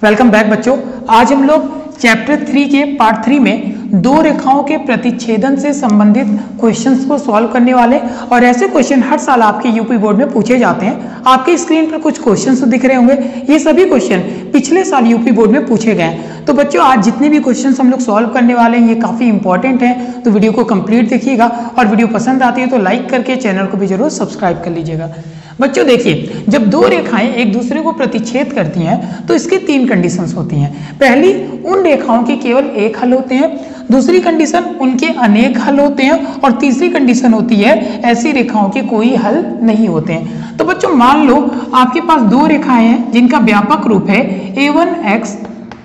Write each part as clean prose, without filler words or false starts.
Welcome back बच्चों। आज हम लोग चैप्टर 3 के पार्ट 3 में दो रेखाओं के प्रतिच्छेदन से संबंधित क्वेश्चंस को सॉल्व करने वाले। और ऐसे क्वेश्चन हर साल आपके यूपी बोर्ड में पूछे जाते हैं। आपके स्क्रीन पर कुछ क्वेश्चंस दिख रहे होंगे, ये सभी क्वेश्चन पिछले साल यूपी बोर्ड में पूछे गए हैं। तो बच्चों आज जितने भी क्वेश्चंस हम लोग सॉल्व करने वाले हैं ये काफी इंपॉर्टेंट हैं, तो वीडियो को कंप्लीट देखिएगा। और वीडियो पसंद आती है तो लाइक करके चैनल को भी जरूर सब्सक्राइब कर लीजिएगा। बच्चों देखिए, जब दो रेखाएं एक दूसरे को प्रतिच्छेद करती हैं तो इसकी तीन कंडीशंस होती हैं। पहली, उन रेखाओं के केवल एक हल होते हैं। दूसरी कंडीशन, उनके अनेक हल होते हैं। और तीसरी कंडीशन होती है ऐसी रेखाओं के कोई हल नहीं होते हैं। तो बच्चों मान लो आपके पास दो रेखाएं हैं जिनका व्यापक रूप है a1x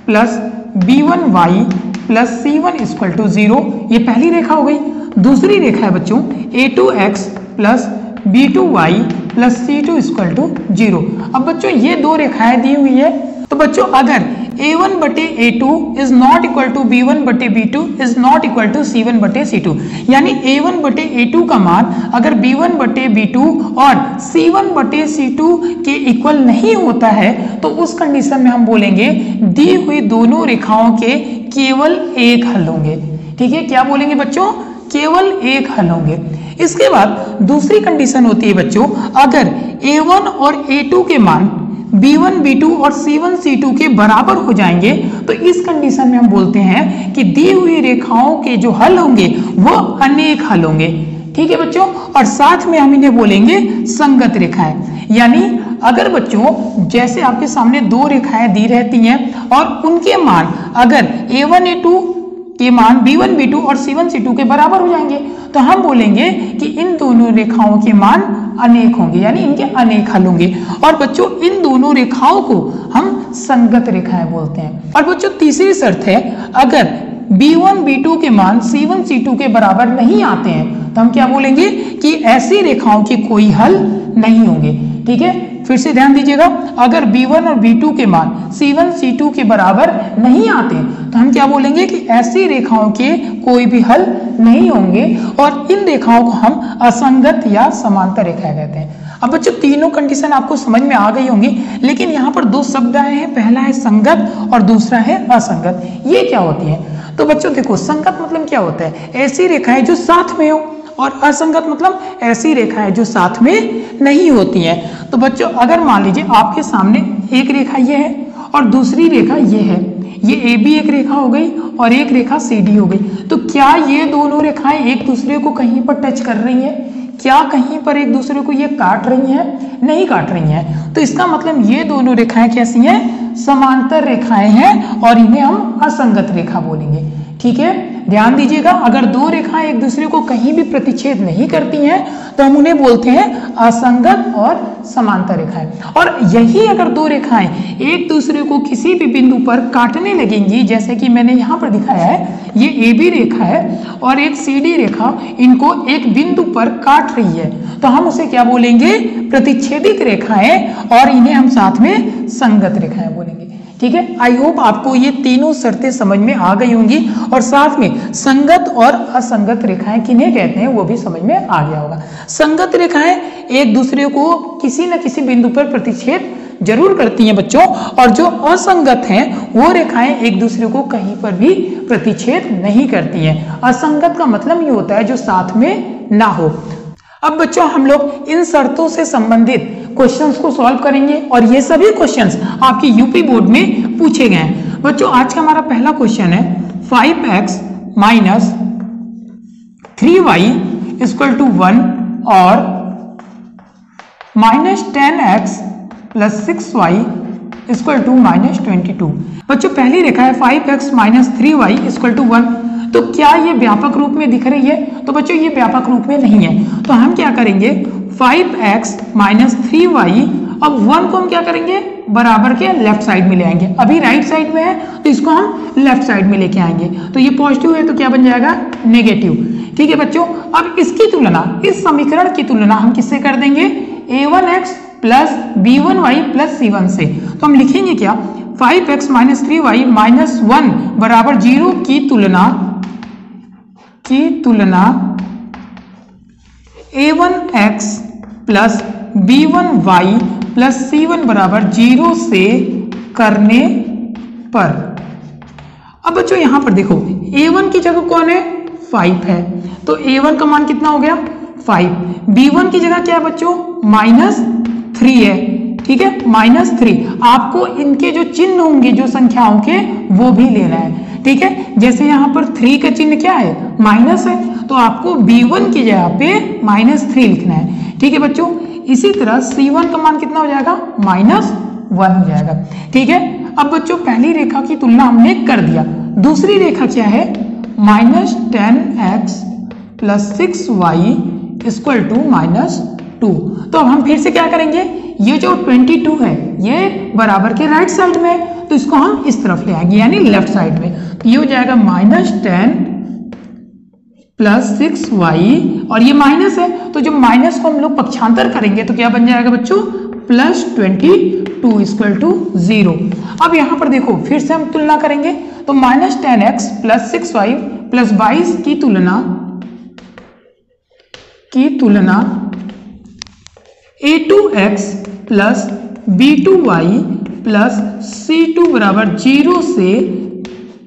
plus b1y plus c1 equal to 0। ये पहली रेखा हो गई। दूसरी रेखा है बच्चों a2x plus b2y plus c2 equal to 0। अब बच्चों ये दो रेखाएं दी हुई है, तो बच्चों अगर a1 बटे a2 is not equal to b1 बटे b2 is not equal to c1 बटे c2, यानी a1 बटे a2 का मान अगर b1 बटे b2 और c1 बटे c2 के इक्वल नहीं होता है तो उस कंडीशन में हम बोलेंगे दी हुई दोनों रेखाओं के केवल एक हल होंगे। ठीक है, क्या बोलेंगे बच्चों? केवल एक हल होंगे। इसके बाद दूसरी कंडीशन होती है बच्चों, अगर a1 और a2 के मान b1 b2 और c1 c2 के बराबर हो जाएंगे तो इस कंडीशन में हम बोलते हैं कि दी हुई रेखाओं के जो हल होंगे वो अनेक हल होंगे। ठीक है बच्चों, और साथ में हम इन्हें बोलेंगे संगत रेखाएं। यानी अगर बच्चों जैसे आपके सामने दो रेखाएं दी रहती हैं और उनके मान अगर a1 a2 के मान b1 b2 और c1 c2 के बराबर हो जाएंगे तो हम बोलेंगे कि इन दोनों रेखाओं के मान अनेक होंगे, यानी इनके अनेक हल होंगे। और बच्चों इन दोनों रेखाओं को हम संगत रेखाएं बोलते हैं। और बच्चों तीसरी शर्त है, अगर b1 b2 के मान c1 c2 के बराबर नहीं आते हैं तो हम क्या बोलेंगे कि ऐसी रेखाओं के कोई हल नहीं होंगे। ठीक है, फिर से ध्यान दीजिएगा, अगर b1 और b2 के मान c1 c2 के बराबर नहीं आते तो हम क्या बोलेंगे कि ऐसी रेखाओं के कोई भी हल नहीं होंगे और इन रेखाओं को हम असंगत या समांतर रेखाएं कहते हैं। अब बच्चों तीनों कंडीशन आपको समझ में आ गई होंगी, लेकिन यहाँ पर दो शब्द आए हैं, पहला है संगत और दूसरा है असंगत। ये क्या होती है? तो बच्चों देखो, संगत मतलब क्या होता है? ऐसी रेखाएं जो साथ में हो, और असंगत मतलब ऐसी रेखाएं जो साथ में नहीं होती हैं। तो बच्चों अगर मान लीजिए आपके सामने एक रेखा ये है और दूसरी रेखा ये है, ये AB एक रेखा हो गई और एक रेखा CD हो गई, तो क्या ये दोनों रेखाएं एक दूसरे को कहीं पर टच कर रही हैं? क्या कहीं पर एक दूसरे को ये काट रही हैं? नहीं काट रही हैं। तो इसका मतलब ये दोनों रेखाएं कैसी हैं? समांतर रेखाएं हैं और इन्हें हम असंगत रेखा बोलेंगे। ठीक है, ध्यान दीजिएगा, अगर दो रेखाएं एक दूसरे को कहीं भी प्रतिच्छेद नहीं करती हैं तो हम उन्हें बोलते हैं असंगत और समांतर रेखाएं। और यही अगर दो रेखाएं एक दूसरे को किसी भी बिंदु पर काटने लगेंगी, जैसे कि मैंने यहाँ पर दिखाया है, ये AB रेखा है और एक CD रेखा इनको एक बिंदु पर काट रही है, तो हम उसे क्या बोलेंगे? प्रतिच्छेदित रेखाएं, और इन्हें हम साथ में संगत रेखाएं बोलेंगे। ठीक है, आई होप आपको ये तीनों शर्तें समझ में आ गई होंगी और साथ में संगत और असंगत रेखाएं किन्हें कहते हैं वो भी समझ में आ गया होगा। संगत रेखाएं एक दूसरे को किसी न किसी बिंदु पर प्रतिच्छेद जरूर करती हैं बच्चों, और जो असंगत हैं वो रेखाएं एक दूसरे को कहीं पर भी प्रतिच्छेद नहीं करती हैं। असंगत का मतलब ये होता है जो साथ में ना हो। अब बच्चों हम लोग इन शर्तों से संबंधित क्वेश्चंस को सॉल्व करेंगे और ये सभी क्वेश्चंस आपके यूपी बोर्ड में पूछे गए हैं। बच्चों आज का हमारा पहला क्वेश्चन है 5x minus 3y equal to 1 और minus 10x plus 6y equal to minus 22। बच्चों पहली रेखा है 5x minus 3y equal to 1, तो क्या ये व्यापक रूप में दिख रही है? तो बच्चों ये व्यापक रूप में नहीं है, तो हम क्या करेंगे? 5x माइनस 3y, अब 1 को हम क्या करेंगे? बराबर के लेफ्ट साइड में ले आएंगे। अभी राइट साइड में है तो इसको हम लेफ्ट साइड में लेके आएंगे, तो ये पॉजिटिव है तो क्या बन जाएगा? नेगेटिव। ठीक है बच्चों, अब इसकी तुलना, इस समीकरण की तुलना हम किससे कर देंगे? a1x plus b1y plus c1 से। तो हम लिखेंगे क्या? 5x माइनस 3y माइनस 1 बराबर 0 की तुलना a1x plus b1y plus c1 बराबर 0 से करने पर। अब बच्चों यहां पर देखो a1 की जगह कौन है, 5 है, तो a1 का मान कितना हो गया 5। b1 की जगह क्या है बच्चों, -3 है, ठीक है, -3। आपको इनके जो चिन्ह होंगे जो संख्याओं के वो भी लेना है, ठीक है। जैसे यहाँ पर 3 का चिन्ह क्या है, माइनस है, तो आपको b1 की जगह पे -3 लिखना है, ठीक है बच्चों। इसी तरह c1 का मान कितना हो जाएगा, -1 हो जाएगा, ठीक है। अब बच्चों पहली रेखा की तुलना हमने कर दिया, दूसरी रेखा क्या है, -10x + 6y = -2। तो अब हम फिर से क्या करेंगे, ये जो 22 है ये बराबर के राइट साइड में है, तो इसको हम इस तरफ ले आएंगे यानी लेफ्ट साइड में, तो ये हो जाएगा -10 + 6y, और ये माइनस है तो जब माइनस को हम लोग पक्षांतर करेंगे तो क्या बन जाएगा बच्चों, +22 = 0। अब यहां पर देखो फिर से हम तुलना करेंगे, तो -10x + 6y + 22 की तुलना a2x + b2y + c2 = 0 से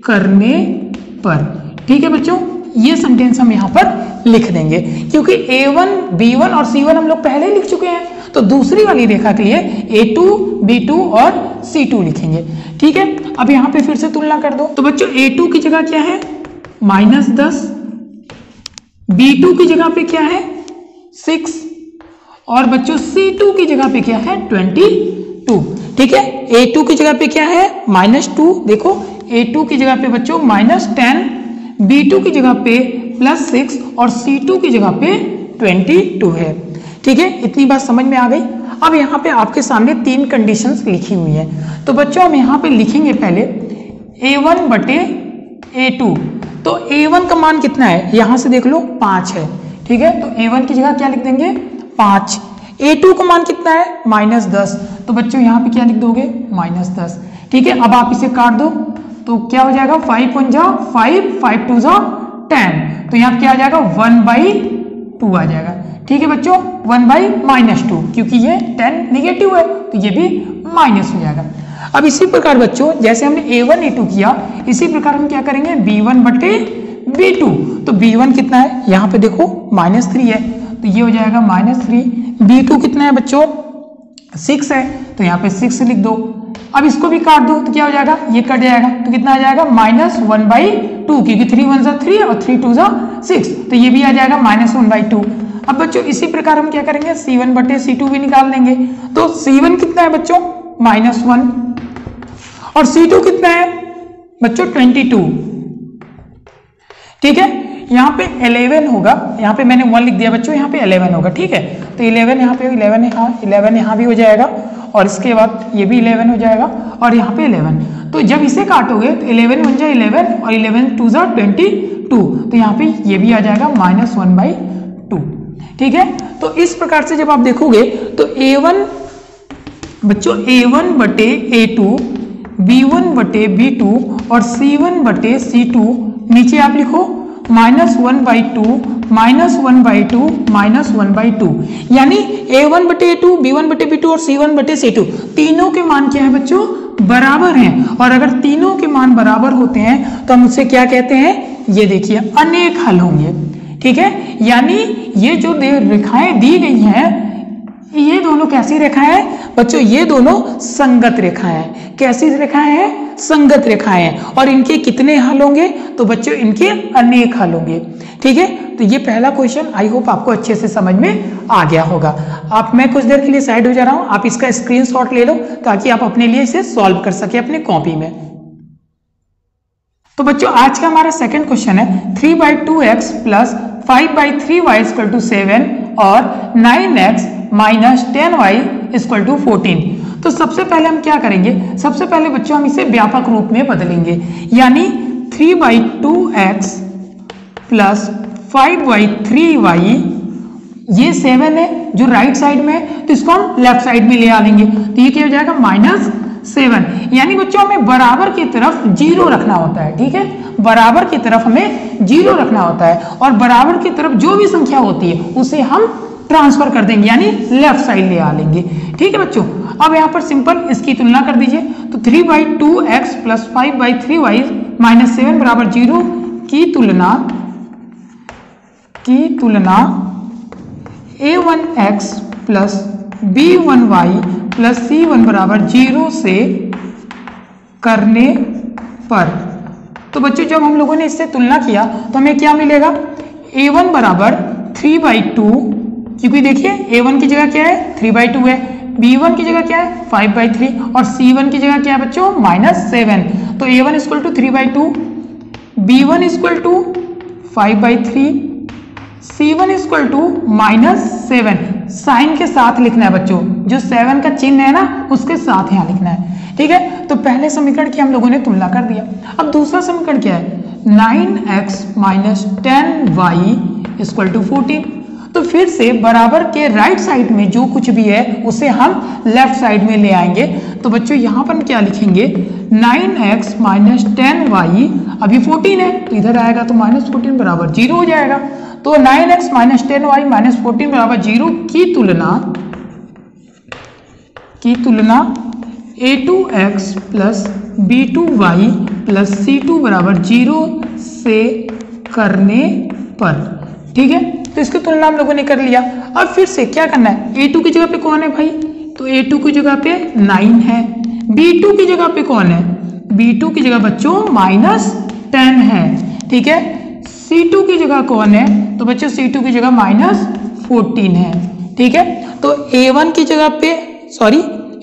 करने पर, ठीक है बच्चों। ये सेंटेंस हम यहां पर लिख देंगे क्योंकि a1, b1 और c1 हम लोग पहले ही लिख चुके हैं, तो दूसरी वाली रेखा के लिए a2, b2 और c2 लिखेंगे, ठीक है। अब यहां पे फिर से तुलना कर दो, तो बच्चों a2 की जगह क्या है, -10, b2 की जगह पे क्या है, 6, और बच्चों c2 की जगह पे क्या है, 22, ठीक है। a2 की जगह पे क्या है, -2, देखो a2 की जगह पे बच्चों -10, b2 की जगह पे +6 और c2 की जगह पे 22 है, ठीक है। इतनी बात समझ में आ गई। अब यहाँ पे आपके सामने 3 कंडीशंस लिखी हुई हैं, तो बच्चों हम यहाँ पे लिखेंगे पहले a1 बटे a2, तो a1 का मान कितना है, यहाँ से देख लो 5 है, ठीक है, तो a1 की जगह क्या लिख देंगे 5। a2 का मान कितना है, -10, तो बच्चों यहाँ पे क्या लिख दोगे, -10, ठीक है। अब आप इसे काट दो तो क्या हो जाएगा, 5 1 जा 5, 5 2 जा 10, तो यहाँ पे क्या आ जाएगा 1/2 आ जाएगा, ठीक है बच्चों, 1/-2, क्योंकि ये 10 नेगेटिव है तो ये भी माइनस हो जाएगा। अब इसी प्रकार बच्चों जैसे हमने a1 a2 किया, इसी प्रकार हम क्या करेंगे b1 बटे b2, तो b1 कितना है, यहाँ पे देखो -3 है, तो ये हो जाएगा -3। b2 कितना है बच्चों, 6 है, तो यहाँ पे 6 लिख दो। अब इसको भी काट दो तो क्या हो जाएगा, ये कट जाएगा, तो कितना आ जाएगा, -1/2, क्योंकि 3 1 जा 3 और 3 2 जा 6, तो ये भी आ जाएगा -1/2। अब बच्चों इसी प्रकार हम क्या करेंगे, c1 बटे c2 भी निकाल लेंगे, तो c1 कितना है बच्चों, -1, और c2 कितना है बच्चों, 22, ठीक है। यहाँ पे 11 होगा, यहाँ पे मैंने 1 लिख दिया बच्चों, यहाँ पे 11 होगा, ठीक है, तो 11 यहाँ पे 11 यहाँ भी हो जाएगा, और इसके बाद ये भी 11 हो जाएगा, और यहाँ पे 11, तो जब इसे काटोगे तो 11 1 जा 11 और 11 2 जा 22, तो यहाँ पे ये भी आ जाएगा -1/2, ठीक है। तो इस प्रकार से जब आप देखोगे तो a1 बच्चों a1 बटे a2, b1 बटे b2 और c1 बटे c2, नीचे आप लिखो -1/2, -1/2, -1/2, यानी a1 बटे a2, b1 बटे b2 और c1 बटे c2 तीनों के मान क्या है बच्चों, बराबर हैं, और अगर तीनों के मान बराबर होते हैं तो हम उसे क्या कहते हैं, ये देखिए अनेक हल होंगे, ठीक है। यानी ये जो रेखाएं दी गई हैं, ये दोनों कैसी रेखाएं हैं बच्चों, ये दोनों संगत रेखाएं हैं। कैसी रेखाएं हैं, संगत रेखाएं हैं, और इनके कितने हल होंगे, तो बच्चों इनके अनेक हल होंगे, ठीक है। तो ये पहला क्वेश्चन आई होप आपको अच्छे से समझ में आ गया होगा। आप मैं कुछ देर के लिए साइड हो जा रहा हूं, आप इसका स्क्रीनशॉट ले लो ताकि आप अपने लिए इसे सॉल्व कर सके अपने कॉपी में। तो बच्चों आज का हमारा सेकंड क्वेश्चन है 3/2x + 5/3y = 7 और 9x - 10y = 14। तो सबसे पहले हम क्या करेंगे, सबसे पहले बच्चों हम इसे व्यापक रूप में बदलेंगे, यानी 3/2x + 5/3y, ये 7 है जो राइट साइड में है, तो इसको हम लेफ्ट साइड में ले आ लेंगे, तो ये क्या हो जाएगा -7, यानी बच्चों हमें बराबर की तरफ 0 रखना होता है, ठीक है, बराबर की तरफ हमें 0 रखना होता है, और बराबर की तरफ जो भी संख्या होती है उसे हम ट्रांसफर कर देंगे, यानी लेफ्ट साइड ले आ लेंगे, ठीक है बच्चों। अब यहाँ पर सिंपल इसकी तुलना कर दीजिए, तो 3/2x प्लस 5/3y माइनस 7 बराबर 0 की तुलना a1x plus b1y plus c1 बराबर 0 से करने पर, तो बच्चों जब हम लोगों ने इससे तुलना किया तो हमें क्या मिलेगा, a1 बराबर 3/2, क्योंकि देखिए a1 की जगह क्या है 3/2 है, b1 की जगह क्या है 5/3 और c1 की जगह क्या है बच्चों -7। तो a1 equal to 3/2, b1 equal to 5/3, c1 equal to -7। Sign के साथ लिखना है बच्चों, जो 7 का चिन्ह है ना उसके साथ यहाँ लिखना है, ठीक है। तो पहले समीकरण की हम लोगों ने तुलना कर दिया। अब दूसरा समीकरण क्या है, 9x minus 10y equal to 14। तो फिर से बराबर के राइट साइड में जो कुछ भी है उसे हम लेफ्ट साइड में ले आएंगे। तो बच्चों यहाँ पर क्या लिखेंगे, 9x माइनस 10y, अभी 14 है तो इधर आएगा तो -14 बराबर 0 हो जाएगा। तो 9x माइनस 10y माइनस 14 बराबर 0 की तुलना a2x plus b2y plus c2 बराबर 0 से करने पर, ठीक है। तो इसकी तुलना हम लोगों ने कर लिया। अब फिर से क्या करना है, a2 की जगह पे कौन है भाई, तो a2 की जगह पे 9 है, b2 की जगह पे कौन है, b2 की जगह बच्चों -10 है, ठीक है। c2 की जगह कौन है, तो बच्चों c2 की जगह -14 है, ठीक है। तो a1 की जगह पे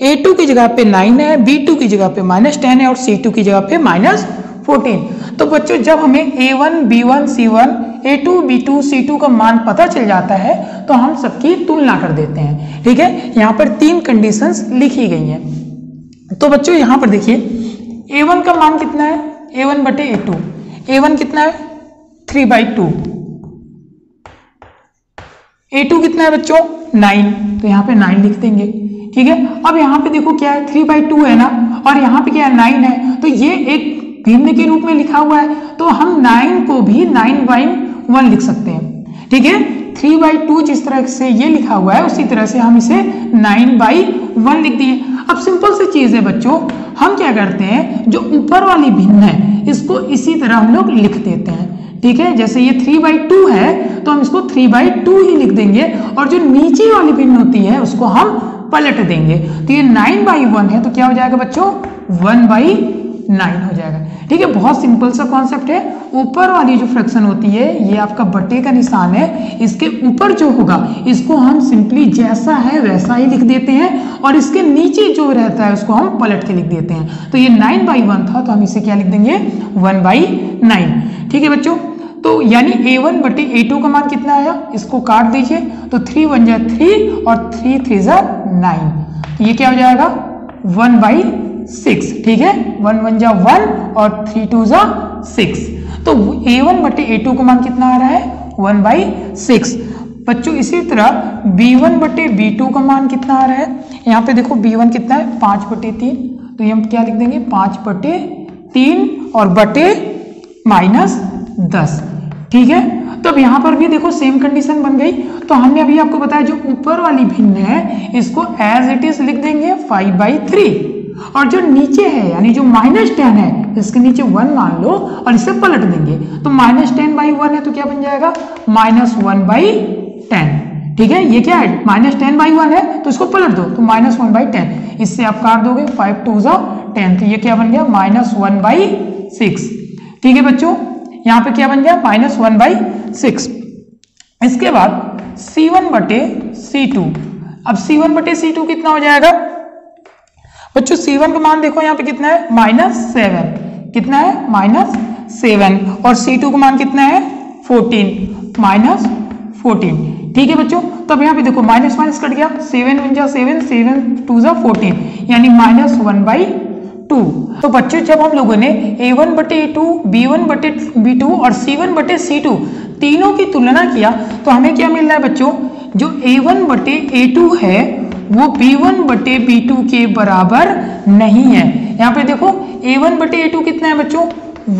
a2 की जगह पे 9 है, b2 की जगह पे -10 है और c2 की जगह पे -14। तो बच्चों जब हमें a1, b1, c1, a2, b2, c2 का मान पता चल जाता है तो हम सबकी तुलना कर देते हैं, ठीक है। यहाँ पर 3 कंडीशंस लिखी गई हैं। तो बच्चों यहाँ पर देखिए a1 का मान कितना है, a1 बटे a2, a1 कितना है 3/2, a2 कितना है बच्चों 9, तो यहाँ पे 9 लिख देंगे, ठीक है। अब यहाँ पे देखो क्या है 3/2 है ना, और यहाँ पे क्या है 9 है, तो ये एक भिन्न के रूप में लिखा हुआ है, तो हम 9 को भी 9/1 लिख सकते हैं, ठीक है। 3/2 जिस तरह से ये लिखा हुआ है उसी तरह से हम इसे 9/1 लिख दिए। अब सिंपल सी चीज है बच्चों, हम क्या करते हैं, जो ऊपर वाली भिन्न है इसको इसी तरह हम लोग लिख देते हैं, ठीक है। जैसे ये 3/2 है तो हम इसको 3/2 ही लिख देंगे, और जो नीचे वाली भिन्न होती है उसको हम पलट देंगे। तो ये 9/1 है तो क्या हो जाएगा बच्चों 1/9 हो जाएगा, ठीक है। बहुत सिंपल सा कॉन्सेप्ट है। ऊपर वाली जो फ्रैक्शन होती है ये आपका बटे का निशान है, इसके ऊपर जो होगा इसको हम सिंपली जैसा है वैसा ही लिख देते हैं, और इसके नीचे जो रहता है उसको हम पलट के लिख देते हैं। तो ये 9/1 था तो हम इसे क्या लिख देंगे 1/9, ठीक है बच्चों। तो यानी a1 बटे a2 का मान कितना आया, इसको काट दीजिए, तो 3 1 जा 3 और 3 3 जा 9, ये क्या हो जाएगा 1/6, ठीक है। 1 1 जा 1 और 3 2 जा 6, तो a1 बटे a2 का मान कितना आ रहा है 1/6। बच्चों इसी तरह b1 बटे b2 का मान कितना आ रहा है, यहाँ पे देखो b1 कितना है 5/3, तो ये हम क्या लिख देंगे 5/3 और बटे -10, ठीक है। तो अब यहाँ पर भी देखो सेम कंडीशन बन गई। तो हमने अभी आपको बताया जो ऊपर वाली भिन्न है इसको एज इट इज लिख देंगे 5/3, और जो नीचे है यानी जो -10 है इसके नीचे 1 मान लो और इसे पलट देंगे, तो -10/1 है तो क्या बन जाएगा -1/10, ठीक है। ये क्या है -10/1 है तो इसको पलट दो तो -1/10, इससे आप काट दोगे 5 2 जा 10, तो ये क्या बन गया -1/6, ठीक है बच्चों। यहाँ पे क्या बन गया -1/6। इसके बाद C1 बटे C2, अब C1 बटे C2 कितना हो जाएगा बच्चों, C1 का मान देखो यहाँ पे कितना है -7, कितना है -7, और C2 का मान कितना है 14, -14, ठीक है बच्चों। तो अब यहाँ पे देखो माइनस माइनस कट गया, 7 1 जा 7, 7 2 जा 14, यानी -1/2। तो बच्चों जब हम लोगों ने a1 बटे a2, b1 बटे b2 और c1 बटे c2 तीनों की तुलना किया तो हमें क्या मिल रहा है बच्चों, जो a1 बटे a2 है वो b1 बटे b2 के बराबर नहीं है। यहाँ पे देखो a1 बटे a2 कितना है बच्चों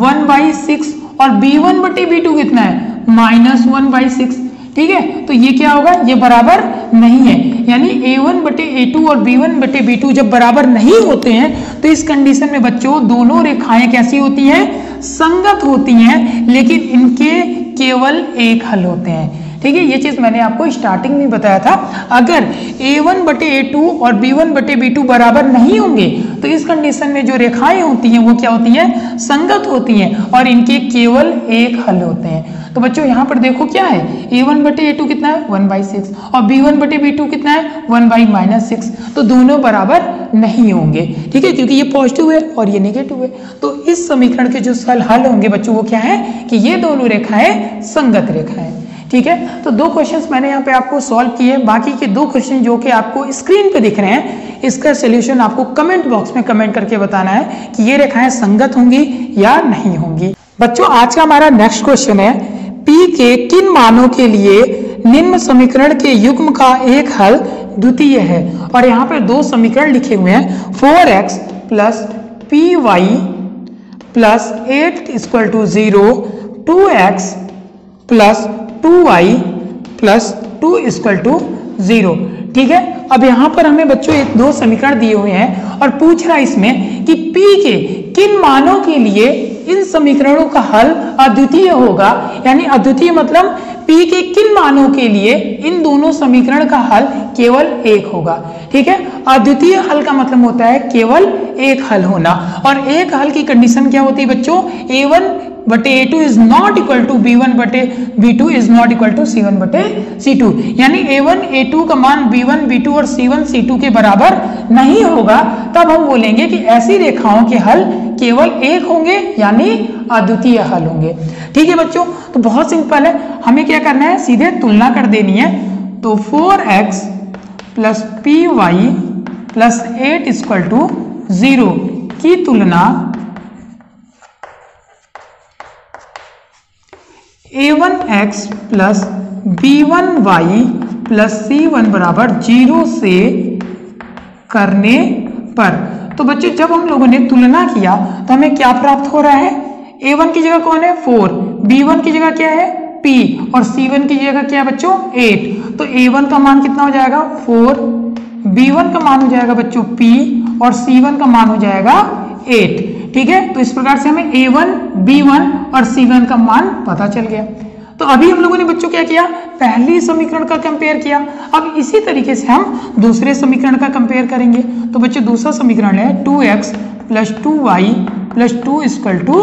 1/6 और b1 बटे b2 कितना है -1/6, ठीक है, तो ये क्या होगा, ये बराबर नहीं है, यानी a1 बटे a2 और b1 बटे b2 जब बराबर नहीं होते हैं तो इस कंडीशन में बच्चों दोनों रेखाएं कैसी होती हैं, संगत होती हैं, लेकिन इनके केवल एक हल होते हैं। ठीक है, ये चीज मैंने आपको स्टार्टिंग में बताया था। अगर a1 बटे a2 और b1 बटे b2 बराबर नहीं होंगे तो इस कंडीशन में जो रेखाएं होती हैं वो क्या होती हैं, संगत होती हैं और इनके केवल एक हल होते हैं। तो बच्चों यहाँ पर देखो क्या है, a1 बटे a2 कितना है 1/6 और b1 बटे b2 कितना है 1/-6, तो दोनों बराबर नहीं होंगे। ठीक है, क्योंकि ये पॉजिटिव है और ये नेगेटिव है, तो इस समीकरण के जो हल होंगे बच्चों वो क्या है कि ये दोनों रेखाएं संगत रेखाएं। ठीक है, तो 2 क्वेश्चंस मैंने यहाँ पे आपको सॉल्व किए, बाकी के 2 क्वेश्चन जो कि आपको स्क्रीन पे दिख रहे हैं इसका सॉल्यूशन आपको कमेंट बॉक्स में कमेंट करके बताना है कि ये रेखाएं संगत होंगी या नहीं होंगी। बच्चों आज का हमारा नेक्स्ट क्वेश्चन है, P के किन मानों के लिए निम्न समीकरण के युग्म का एक हल द्वितीय है। और यहाँ पे 2 समीकरण लिखे हुए हैं, 4x plus py plus 8 equal to 0, 2x plus 2y plus 2 equal to 0। ठीक है, अब यहाँ पर हमें बच्चों 2 समीकरण दिए हुए हैं और पूछ रहा है इसमें कि P के किन मानों के लिए इन समीकरणों का हल अद्वितीय होगा, यानी अद्वितीय मतलब P के किन मानों के लिए इन दोनों समीकरण का हल केवल एक होगा। ठीक है, अद्वितीय हल का मतलब होता है केवल एक हल होना, और एक हल की कंडीशन क्या होती है बच्चों, a1 बटे a2 is not equal to b1 बटे b2 is not equal to c1 बटे c2, यानी a1 a2 का मान b1 b2 और c1 c2 के बराबर नहीं होगा, तब हम बोलेंगे कि ऐसी रेखाओं के हल केवल एक होंगे यानी अद्वितीय हल होंगे। ठीक है बच्चों, तो बहुत सिंपल है, हमें क्या करना है, सीधे तुलना कर देनी है। तो 4x plus py plus 8 equal to 0 की तुलना a1x plus b1y plus c1 बराबर 0 से करने पर, तो बच्चों जब हम लोगों ने तुलना किया तो हमें क्या प्राप्त हो रहा है, a1 की जगह कौन है 4, b1 की जगह क्या है p और c1 की जगह क्या है बच्चों 8, तो a1 का मान कितना हो जाएगा 4, b1 का मान हो जाएगा बच्चों p और c1 का मान हो जाएगा 8। ठीक है, तो इस प्रकार से हमें a1, b1 और c1 का मान पता चल गया। तो अभी हम लोगों ने बच्चों क्या किया, पहली समीकरण का कंपेयर किया, अब इसी तरीके से हम दूसरे समीकरण का कंपेयर करेंगे। तो बच्चों दूसरा समीकरण है 2x plus 2y plus 2 equal to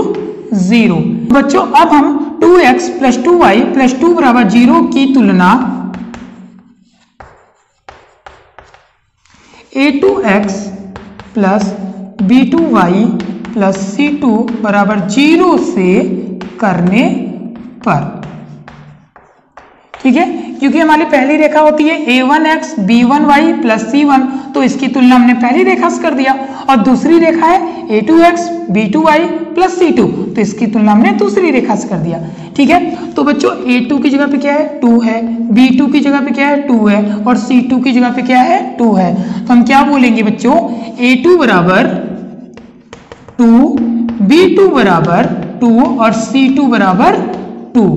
0। बच्चों अब हम 2x प्लस 2y प्लस 2 बराबर 0 की तुलना a2x plus b2y plus c2 बराबर 0 से करने पर। ठीक है, क्योंकि हमारी पहली रेखा होती है a1x b1y प्लस c1, तो इसकी तुलना हमने पहली रेखा से कर दिया, और दूसरी रेखा है a2x b2y प्लस c2, तो इसकी तुलना हमने दूसरी रेखा से कर दिया। ठीक है, तो बच्चों a2 की जगह पे क्या है 2 है, b2 की जगह पे क्या है 2 है और c2 की जगह पे क्या है 2 है, तो हम क्या बोलेंगे बच्चों, a2 बराबर 2, b2 बराबर 2 और c2 बराबर 2।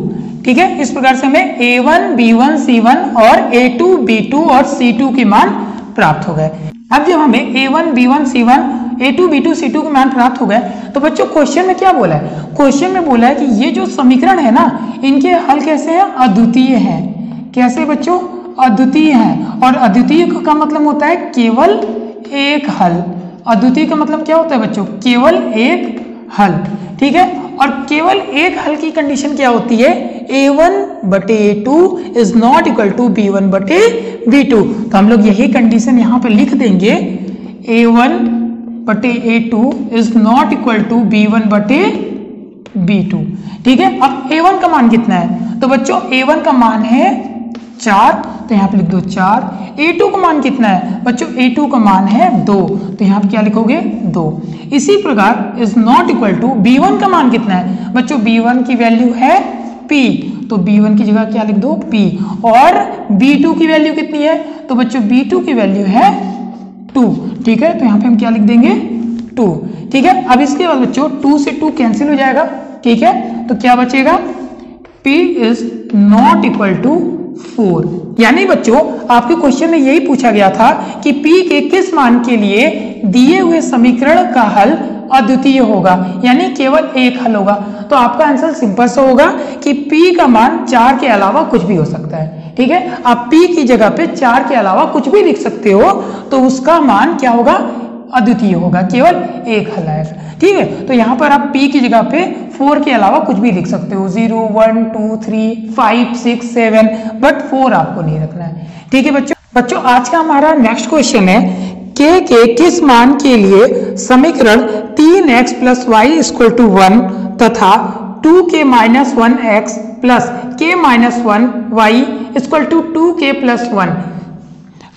ठीक है, इस प्रकार से हमें a1 b1 c1 और a2 b2 और c2 के मान प्राप्त हो गए। अब जब हमें a1 b1 c1 a2 b2 c2 के मान प्राप्त हो गए, तो बच्चों क्वेश्चन में क्या बोला है, क्वेश्चन में बोला है कि ये जो समीकरण है ना, इनके हल कैसे हैं, अद्वितीय हैं। कैसे बच्चों, अद्वितीय हैं, और अद्वितीय का मतलब होता है केवल एक हल। अद्वितीय का मतलब क्या होता है बच्चों, केवल एक हल। ठीक है, और केवल एक हल की कंडीशन क्या होती है, a1 बटे a2 is not equal to b1 बटे b2, तो हम लोग यही कंडीशन यहाँ पर लिख देंगे, a1 बटे a2 is not equal to b1 बटे b2। ठीक है, अब a1 का मान कितना है, तो बच्चों a1 का मान है 4, तो यहाँ पे लिख दो 4। a2 का मान कितना है बच्चों, a2 का मान है 2, तो यहाँ पे क्या लिखोगे 2। इसी प्रकार is not equal to b1 का मान कितना है बच्चों, b1 की वैल्यू है p, तो b1 की जगह क्या लिख दो p, और b2 की वैल्यू कितनी है, तो बच्चों b2 की वैल्यू है 2। ठीक है, तो यहाँ पे हम क्या लिख देंगे 2। ठीक है, अब इसके बाद बच्चों 2 से 2 कैंसिल हो जाएगा। ठीक है, तो क्या बचेगा, p is not equal to 4। यानी बच्चों आपके क्वेश्चन में यही पूछा गया था कि P के किस मान के लिए दिए हुए समीकरण का हल अद्वितीय होगा, यानी केवल एक हल होगा। तो आपका आंसर सिंपल सा होगा कि P का मान 4 के अलावा कुछ भी हो सकता है। ठीक है, आप P की जगह पे 4 के अलावा कुछ भी लिख सकते हो, तो उसका मान क्या होगा, अद्वितीय होगा, केवल एक हल आएगा। ठीक है, तो यहाँ पर आप P की जगह पे 4 के अलावा कुछ भी लिख सकते हो, 0, 1, 2, 3, 5, 6, 7, बट 4 आपको नहीं रखना है। ठीक है बच्चों आज का हमारा नेक्स्ट क्वेश्चन है, k के किस मान के लिए समीकरण 3x + y = 1 तथा 2k - 1x + k - 1y = 2k + 1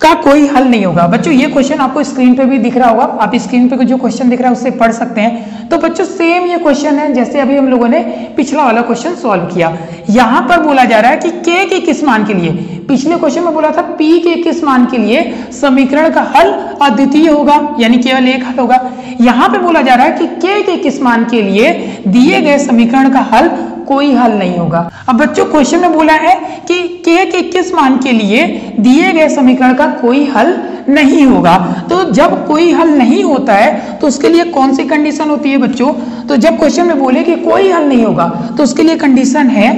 का कोई हल नहीं होगा। बच्चों ये क्वेश्चन आपको स्क्रीन पे भी दिख रहा होगा, आप स्क्रीन पे जो क्वेश्चन दिख रहा है उससे पढ़ सकते हैं। तो बच्चों सेम ये क्वेश्चन है जैसे अभी हम लोगों ने पिछला वाला क्वेश्चन सॉल्व किया। यहाँ पर बोला जा रहा है कि k के किस मान के लिए, पिछले क्वेश्चन में बोला था P के किस मान के लिए समीकरण का हल अद्वितीय होगा, यानी केवल एक हल होगा। यहाँ पे बोला जा रहा है कि k के किस मान के लिए दिए गए समीकरण का हल कोई हल नहीं होगा। अब बच्चों क्वेश्चन में बोला है कि k के किस मान के लिए दिए गए समीकरण का कोई हल नहीं होगा। तो जब कोई हल नहीं होता है तो उसके लिए कौन सी कंडीशन होती है बच्चों, तो जब क्वेश्चन में बोले कि कोई हल नहीं होगा तो उसके लिए कंडीशन है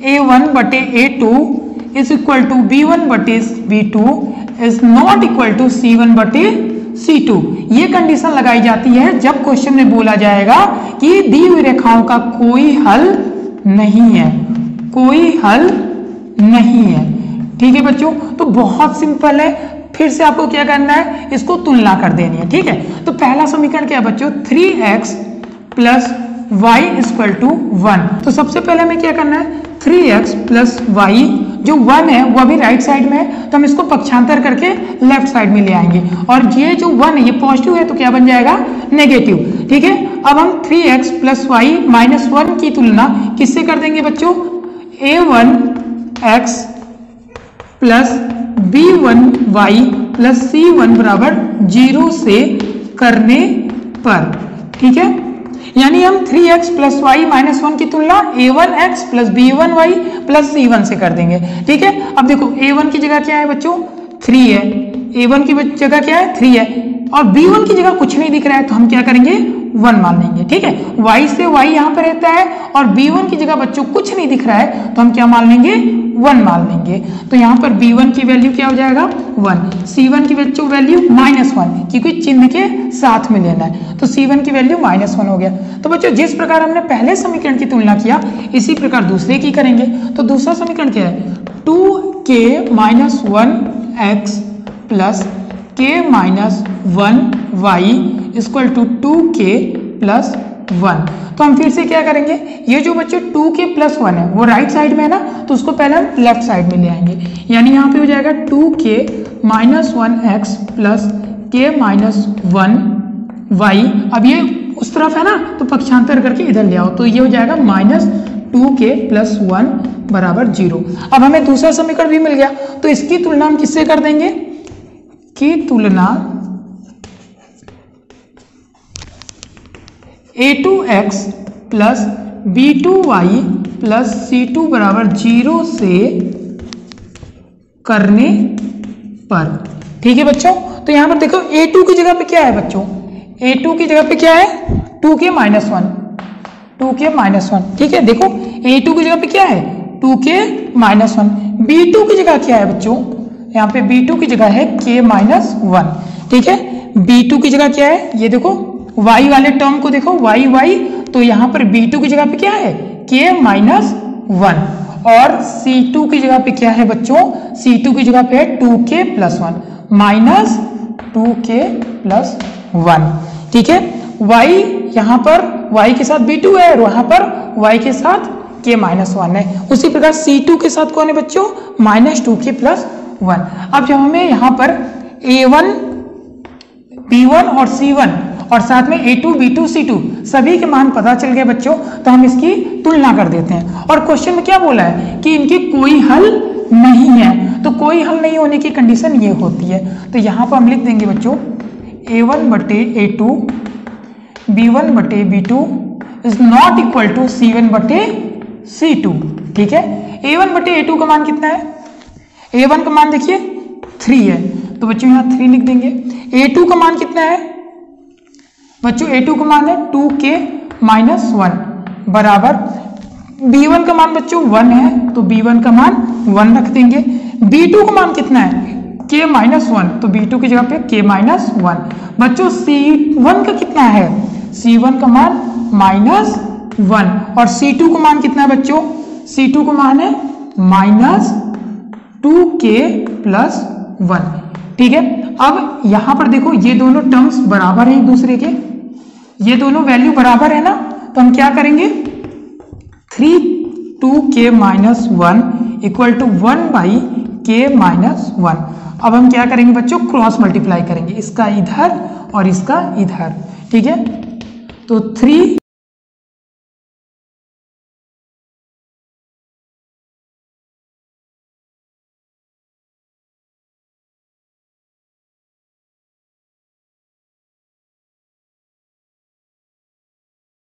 a1/a2 = b1/b2 is not equal to c1/c2। ये कंडीशन लगाई जाती है जब क्वेश्चन में बोला जाएगा कि दी हुई रेखाओं का कोई हल नहीं है, कोई हल नहीं है। ठीक है बच्चों, तो बहुत सिंपल है, फिर से आपको क्या करना है, इसको तुलना कर देनी है। ठीक है, तो पहला समीकरण क्या है बच्चों, 3x + y = 1। तो सबसे पहले हमें क्या करना है, 3x + y जो 1 है वो अभी राइट साइड में है, तो हम इसको पक्षांतर करके लेफ्ट साइड में ले आएंगे, और ये जो 1 है ये पॉजिटिव है तो क्या बन जाएगा, नेगेटिव। ठीक है, अब हम 3x + y - 1 की तुलना किससे कर देंगे बच्चों, a1x + b1y + c1 = 0 से करने पर। ठीक है, यानी हम 3x + y - 1 की तुलना a1x + b1y + c1 से कर देंगे। ठीक है, अब देखो a1 की जगह क्या है बच्चों, 3 है, a1 की जगह क्या है, 3 है, और b1 की जगह कुछ नहीं दिख रहा है तो हम क्या करेंगे, 1 मान लेंगे। ठीक है, y से y यहाँ पर रहता है और b1 की जगह बच्चों कुछ नहीं दिख रहा है तो हम क्या मान लेंगे, 1 मान लेंगे। तो यहाँ पर b1 की वैल्यू क्या हो जाएगा, 1, c1 की बच्चों वैल्यू -1, क्योंकि चिन्ह के साथ में लेना है, तो c1 की वैल्यू -1 हो गया। तो बच्चों जिस प्रकार हमने पहले समीकरण की तुलना किया इसी प्रकार दूसरे की करेंगे। तो दूसरा समीकरण क्या है, 2k - 1x + k - 1y = 2k + 1। तो हम फिर से क्या करेंगे, ये जो बच्चों 2k + 1 है वो राइट साइड में है ना, तो उसको पहले हम लेफ्ट साइड में ले आएंगे, यानी यहाँ पे हो जाएगा 2k - 1x + k - 1y। अब ये उस तरफ है ना तो पक्षांतर करके इधर ले आओ, तो ये हो जाएगा -2k + 1 = 0। अब हमें दूसरा समीकरण भी मिल गया, तो इसकी तुलना हम किससे कर देंगे, की तुलना a2x + b2y + c2 = 0 से करने पर। ठीक है बच्चों, तो यहाँ पर देखो a2 की जगह पे क्या है बच्चों, a2 की जगह पे क्या है, 2k - 1, 2k - 1। ठीक है, देखो a2 की जगह पे क्या है, 2k - 1, b2 की जगह क्या है बच्चों, यहाँ पे b2 की जगह है k - 1। ठीक है, b2 की जगह क्या है, ये देखो y वाले टर्म को देखो, y, तो यहाँ पर b2 की जगह पे क्या है, k - 1, और c2 की जगह पे क्या है बच्चों, c2 की जगह पे है 2k + 1 -2k + 1। ठीक है, y यहाँ पर y के साथ b2 है और वहां पर y के साथ k - 1 है, उसी प्रकार c2 के साथ कौन है बच्चों, -2k + 1। अब जब हमें यहाँ पर a1 b1 और c1 और साथ में a2 b2 c2 सभी के मान पता चल गए बच्चों, तो हम इसकी तुलना कर देते हैं। और क्वेश्चन में क्या बोला है कि इनकी कोई हल नहीं है, तो कोई हल नहीं होने की कंडीशन ये होती है। तो यहाँ पर हम लिख देंगे बच्चों a1/a2 b1/b2 is not equal to c1/c2। ठीक है, a1/a2 का मान कितना है, A1 का मान देखिए 3 है, तो बच्चों यहाँ 3 लिख देंगे। A2 का मान कितना है बच्चों? A2 का मान है 2k माइनस 1 बराबर B1 का मान बच्चों 1 है, तो B1 का मान 1 रख देंगे। B2 का मान कितना है? k माइनस 1, तो B2 की जगह पे k माइनस 1। बच्चों C1 का कितना है? C1 का मान माइनस 1 और C2 का मान कितना है बच्चों? C2 का मान है माइनस 2k प्लस 1। ठीक है, अब यहां पर देखो ये दोनों टर्म्स बराबर हैं एक दूसरे के, ये दोनों वैल्यू बराबर है ना, तो हम क्या करेंगे 2k minus 1 equal to 1 by k minus 1। अब हम क्या करेंगे बच्चों? क्रॉस मल्टीप्लाई करेंगे, इसका इधर और इसका इधर। ठीक है, तो 3